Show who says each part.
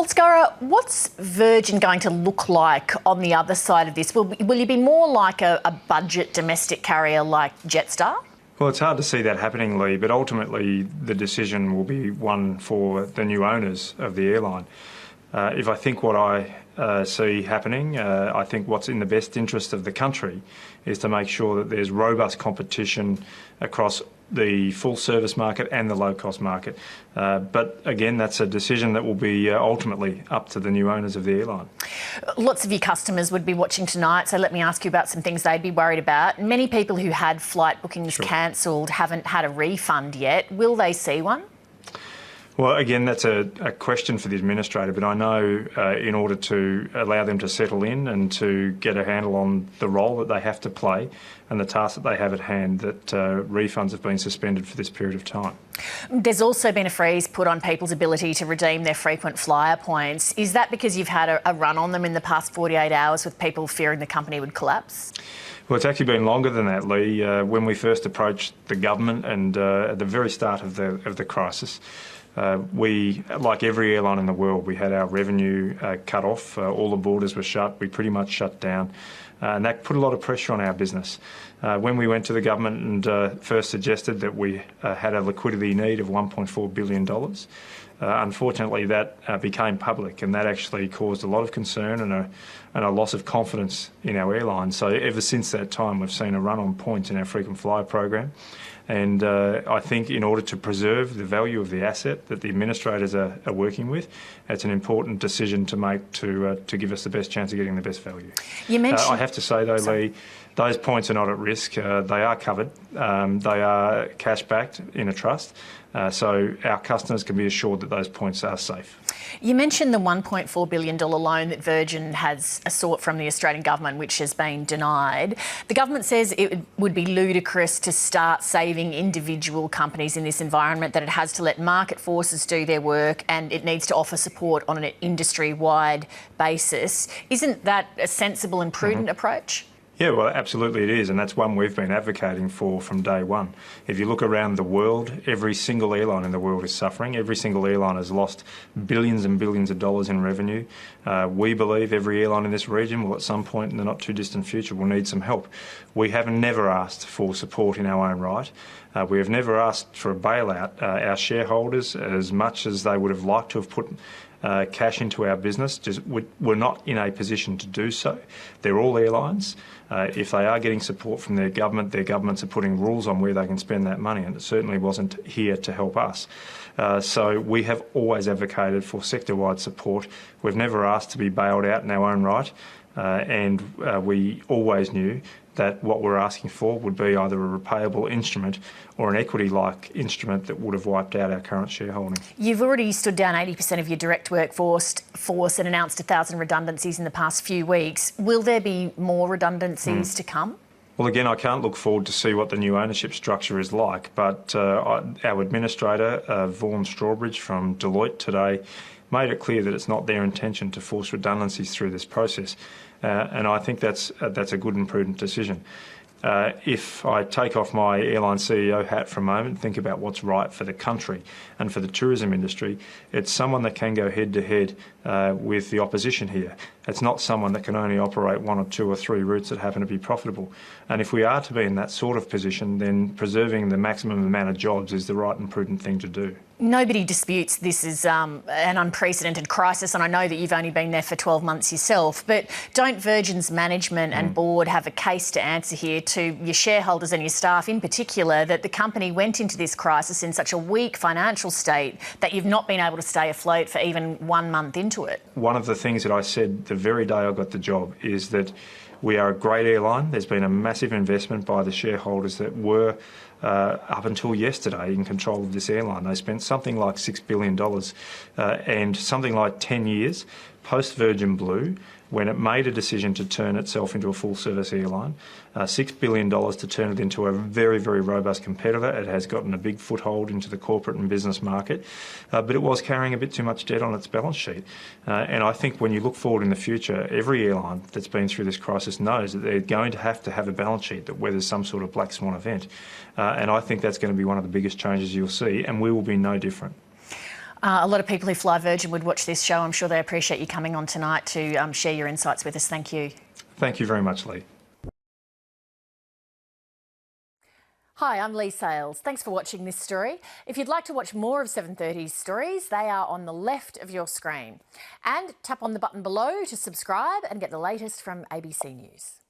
Speaker 1: Scurrah, what's Virgin going to look like on the other side of this? Will you be more like a budget domestic carrier like Jetstar?
Speaker 2: Well, it's hard to see that happening, Lee, but ultimately the decision will be one for the new owners of the airline. If I think what I see happening, I think what's in the best interest of the country is to make sure that there's robust competition across the full service market and the low cost market. But again, that's a decision that will be ultimately up to the new owners of the airline.
Speaker 1: Lots of your customers would be watching tonight, so let me ask you about some things they'd be worried about. Many people who had flight bookings cancelled haven't had a refund yet. Will they see one?
Speaker 2: Well, again, that's a question for the administrator, but I know in order to allow them to settle in and to get a handle on the role that they have to play and the task that they have at hand, that refunds have been suspended for this period of time.
Speaker 1: There's also been a freeze put on people's ability to redeem their frequent flyer points. Is that because you've had a run on them in the past 48 hours with people fearing the company would collapse?
Speaker 2: Well, it's actually been longer than that, Lee. When we first approached the government and at the very start of the crisis, we, like every airline in the world, we had our revenue cut off. All the borders were shut. We pretty much shut down. And that put a lot of pressure on our business. When we went to the government and first suggested that we had a liquidity need of $1.4 billion, unfortunately that became public, and that actually caused a lot of concern and a loss of confidence in our airline. So ever since that time, we've seen a run on points in our frequent flyer program. And I think in order to preserve the value of the asset that the administrators are working with, it's an important decision to make to give us the best chance of getting the best value.
Speaker 1: You mentioned...
Speaker 2: I have to say, though, Lee, those points are not at risk. They are covered. They are cash-backed in a trust. So our customers can be assured that those points are safe.
Speaker 1: You mentioned the $1.4 billion loan that Virgin has sought from the Australian government, which has been denied. The government says it would be ludicrous to start saving individual companies in this environment, that it has to let market forces do their work and it needs to offer support on an industry-wide basis. Isn't that a sensible and prudent approach?
Speaker 2: Yeah, well, absolutely it is, and that's one we've been advocating for from day one. If you look around the world, every single airline in the world is suffering. Every single airline has lost billions and billions of dollars in revenue. We believe every airline in this region will at some point in the not too distant future will need some help. We have never asked for support in our own right. We have never asked for a bailout. Our shareholders, as much as they would have liked to have put cash into our business, we're not in a position to do so. They're all airlines. If they are getting support from their governments are putting rules on where they can spend that money, and it certainly wasn't here to help us. So we have always advocated for sector-wide support. We've never asked to be bailed out in our own right, and we always knew that what we're asking for would be either a repayable instrument or an equity-like instrument that would have wiped out our current shareholding.
Speaker 1: You've already stood down 80% of your direct workforce and announced 1,000 redundancies in the past few weeks. Will there be more redundancies to come?
Speaker 2: Well, again, I can't look forward to see what the new ownership structure is like, but our administrator, Vaughan Strawbridge from Deloitte today, made it clear that it's not their intention to force redundancies through this process. And I think that's a good and prudent decision. If I take off my airline CEO hat for a moment and think about what's right for the country and for the tourism industry, it's someone that can go head-to-head with the opposition here. It's not someone that can only operate one or two or three routes that happen to be profitable. And if we are to be in that sort of position, then preserving the maximum amount of jobs is the right and prudent thing to do.
Speaker 1: Nobody disputes this is an unprecedented crisis, and I know that you've only been there for 12 months yourself, but don't Virgin's management and board have a case to answer here to your shareholders and your staff in particular, that the company went into this crisis in such a weak financial state that you've not been able to stay afloat for even 1 month into it? One
Speaker 2: of the things that I said the very day I got the job is that we are a great airline. There's been a massive investment by the shareholders that were up until yesterday in control of this airline. They spent something like $6 billion and something like 10 years post-Virgin Blue, when it made a decision to turn itself into a full-service airline, $6 billion to turn it into a very, very robust competitor. It has gotten a big foothold into the corporate and business market, but it was carrying a bit too much debt on its balance sheet. And I think when you look forward in the future, every airline that's been through this crisis knows that they're going to have a balance sheet that weathers some sort of black swan event. And I think that's going to be one of the biggest changes you'll see, and we will be no different.
Speaker 1: A lot of people who fly Virgin would watch this show. I'm sure they appreciate you coming on tonight to share your insights with us. Thank you.
Speaker 2: Thank you very much, Lee.
Speaker 1: Hi, I'm Lee Sales. Thanks for watching this story. If you'd like to watch more of 730's stories, they are on the left of your screen. And tap on the button below to subscribe and get the latest from ABC News.